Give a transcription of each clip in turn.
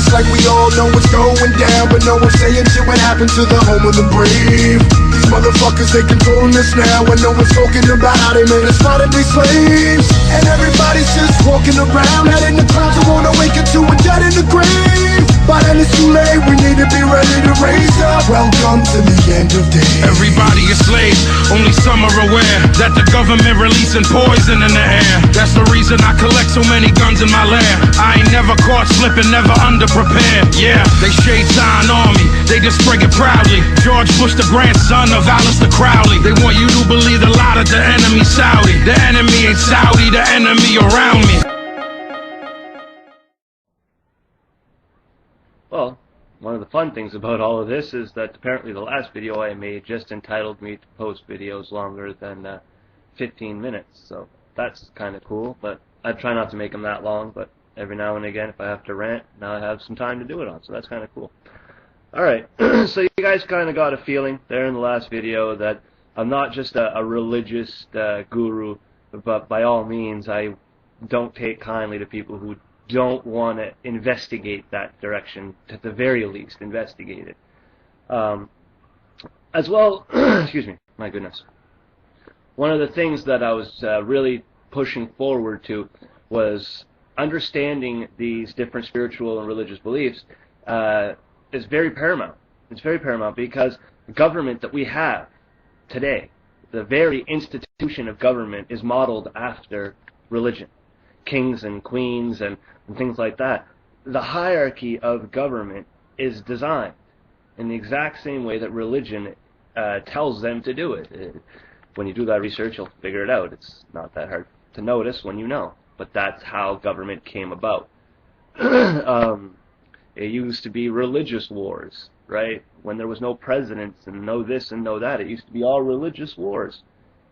It's like we all know what's going down, but no one's saying shit what happened to the home of the brave. These motherfuckers, they controlling us now, and no one's talking about how they made us fight and be slaves. And everybody's just walking around, head in the clouds and wanna wake up to a dead in the grave. By then it's too late, we need to be ready to raise up. Welcome to the end of days. Everybody is slaves, only some are aware that the government releasing poison in the air. That's the reason I collect so many guns in my lair. I ain't never caught slipping, never underprepared. Yeah, they shade sign on me, they just spring it proudly. George Bush, the grandson of Alistair Crowley. They want you to believe the lie that the enemy's Saudi. The enemy ain't Saudi, the enemy around me. Well, one of the fun things about all of this is that apparently the last video I made just entitled me to post videos longer than 15 minutes, so that's kind of cool. But I try not to make them that long, but every now and again if I have to rant, now I have some time to do it on, so that's kind of cool. Alright, so you guys kind of got a feeling there in the last video that I'm not just a religious guru, but by all means I don't take kindly to people who don't want to investigate that direction, at the very least, investigate it. As well, excuse me, my goodness. One of the things that I was really pushing forward to was understanding these different spiritual and religious beliefs is very paramount. It's very paramount because the government that we have today, the very institution of government, is modeled after religion. Kings and queens and things like that. The hierarchy of government is designed in the exact same way that religion tells them to do it. When you do that research, you'll figure it out. It's not that hard to notice when you know. But that's how government came about. It used to be religious wars, right? When there was no presidents and no this and no that, it used to be all religious wars.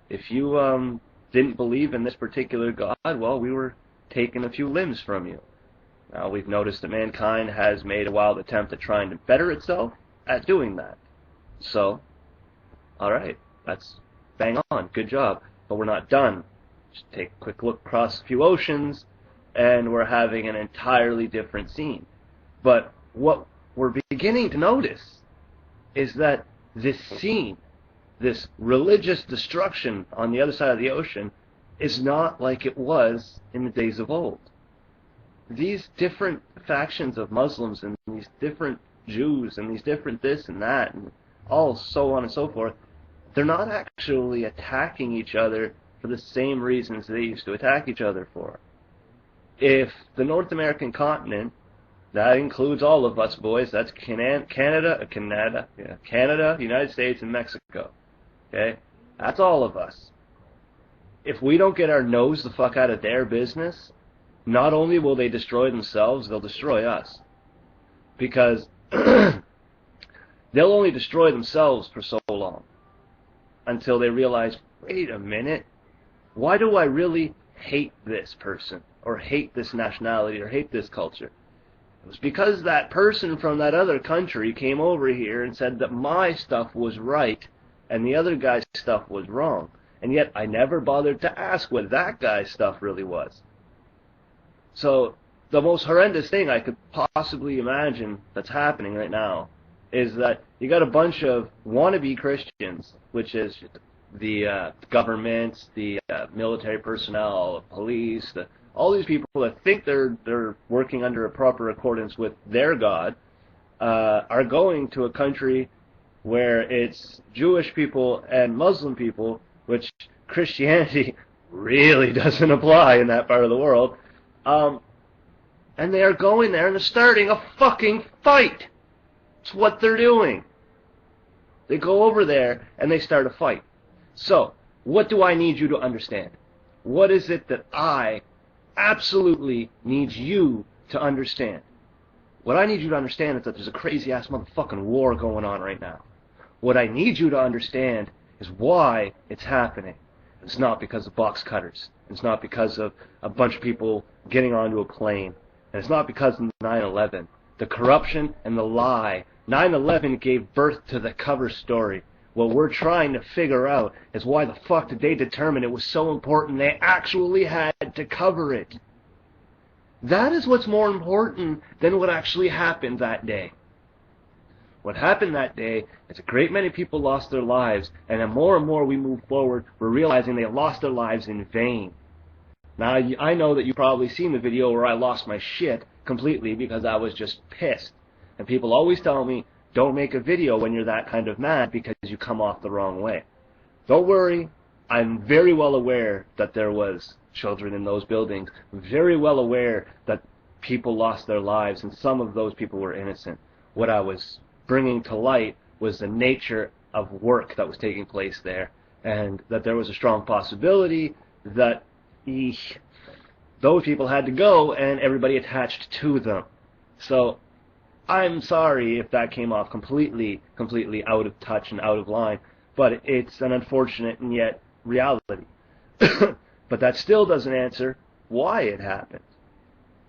If you didn't believe in this particular God, well, we were taking a few limbs from you. Now, we've noticed that mankind has made a wild attempt at trying to better itself at doing that. So, alright, that's bang on, good job. But we're not done. Just take a quick look across a few oceans, and we're having an entirely different scene. But what we're beginning to notice is that this scene, this religious destruction on the other side of the ocean, is not like it was in the days of old. These different factions of Muslims and these different Jews and these different this and that and all so on and so forth, they're not actually attacking each other for the same reasons they used to attack each other for. If the North American continent, that includes all of us boys, that's Canada, United States, and Mexico. Okay? That's all of us. If we don't get our nose the fuck out of their business, not only will they destroy themselves, they'll destroy us. Because they'll only destroy themselves for so long until they realize, wait a minute, why do I really hate this person, or hate this nationality, or hate this culture? It was because that person from that other country came over here and said that my stuff was right and the other guy's stuff was wrong. And yet I never bothered to ask what that guy's stuff really was. So the most horrendous thing I could possibly imagine that's happening right now is that you got a bunch of wannabe Christians, which is the governments, the military personnel, police, all these people that think they're working under a proper accordance with their God, are going to a country where it's Jewish people and Muslim people, which Christianity really doesn't apply in that part of the world, and they are going there and they're starting a fucking fight. It's what they're doing. They go over there and they start a fight. So, what do I need you to understand? What is it that I absolutely need you to understand? What I need you to understand is that there's a crazy-ass motherfucking war going on right now. What I need you to understand is why it's happening. It's not because of box cutters. It's not because of a bunch of people getting onto a plane. And it's not because of 9/11. The corruption and the lie. 9/11 gave birth to the cover story. What we're trying to figure out is why the fuck did they determine it was so important they actually had to cover it? That is what's more important than what actually happened that day. What happened that day is a great many people lost their lives, and then more and more we move forward, we're realizing they lost their lives in vain. Now, I know that you've probably seen the video where I lost my shit completely because I was just pissed. And people always tell me, don't make a video when you're that kind of mad because you come off the wrong way. Don't worry, I'm very well aware that there was children in those buildings. I'm very well aware that people lost their lives, and some of those people were innocent. What I was bringing to light was the nature of work that was taking place there, and that there was a strong possibility that those people had to go and everybody attached to them. So I'm sorry if that came off completely out of touch and out of line, but it's an unfortunate and yet reality. But that still doesn't answer why it happened.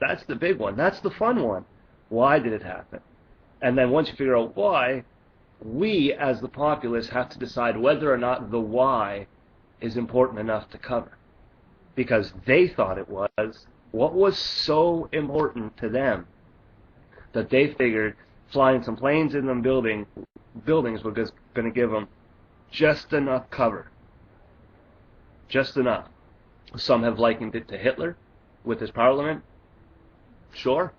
That's the big one. That's the fun one. Why did it happen? And then once you figure out why, we as the populace have to decide whether or not the why is important enough to cover. Because they thought it was. What was so important to them that they figured flying some planes in them buildings was going to give them just enough cover. Just enough. Some have likened it to Hitler with his parliament. Sure.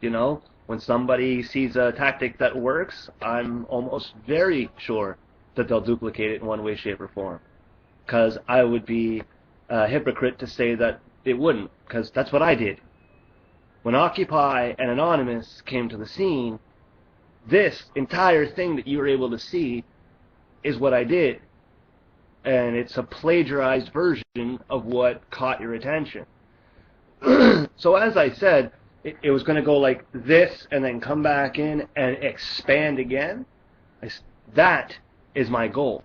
You know, when somebody sees a tactic that works, I'm almost very sure that they'll duplicate it in one way, shape, or form. Because I would be a hypocrite to say that it wouldn't, because that's what I did. When Occupy and Anonymous came to the scene, this entire thing that you were able to see is what I did. And it's a plagiarized version of what caught your attention. So as I said, it was going to go like this and then come back in and expand again. That is my goal.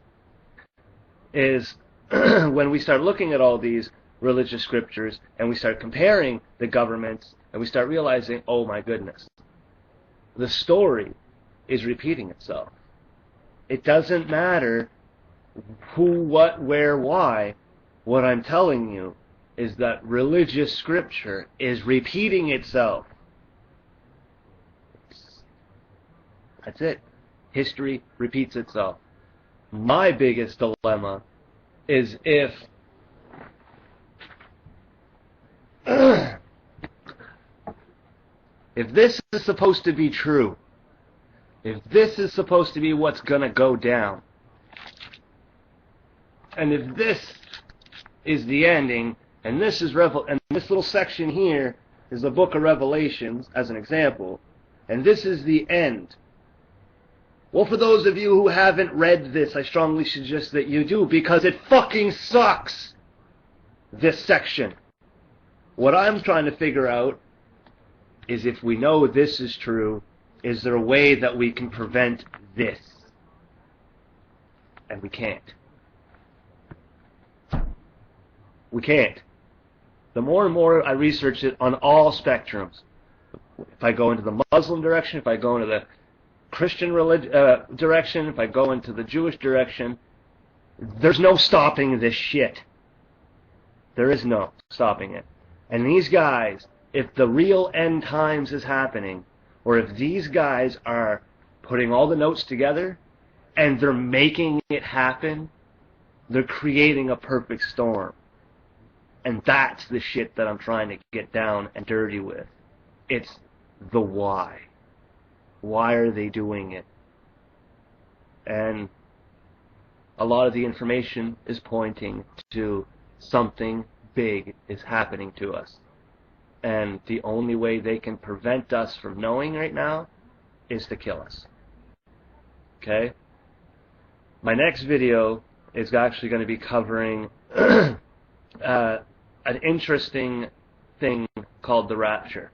Is when we start looking at all these religious scriptures and we start comparing the governments and we start realizing, oh my goodness, the story is repeating itself. It doesn't matter who, what, where, why. What I'm telling you is that religious scripture is repeating itself. That's it. History repeats itself. My biggest dilemma is if this is supposed to be true, if this is supposed to be what's going to go down, and if this is the ending, and this is and this little section here is the book of Revelations, as an example, and this is the end. Well, for those of you who haven't read this, I strongly suggest that you do, because it fucking sucks, this section. What I'm trying to figure out is, if we know this is true, is there a way that we can prevent this? And we can't. We can't. The more and more I research it on all spectrums, if I go into the Muslim direction, if I go into the Christian direction, if I go into the Jewish direction, there's no stopping this shit. There is no stopping it. And these guys, if the real end times is happening, or if these guys are putting all the notes together and they're making it happen, they're creating a perfect storm. And that's the shit that I'm trying to get down and dirty with. It's the why. Why are they doing it? And a lot of the information is pointing to something big is happening to us. And the only way they can prevent us from knowing right now is to kill us. Okay? My next video is actually going to be covering an interesting thing called the rapture.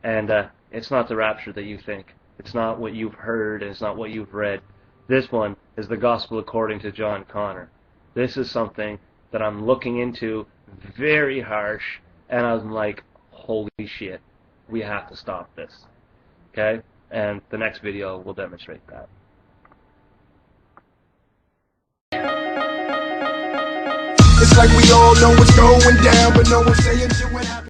And it's not the rapture that you think. It's not what you've heard, and it's not what you've read. This one is the gospel according to John Connor. This is something that I'm looking into very harsh, and I'm like, holy shit, we have to stop this. Okay? And the next video will demonstrate that. It's like we all know what's going down, but no one's saying shit when happens.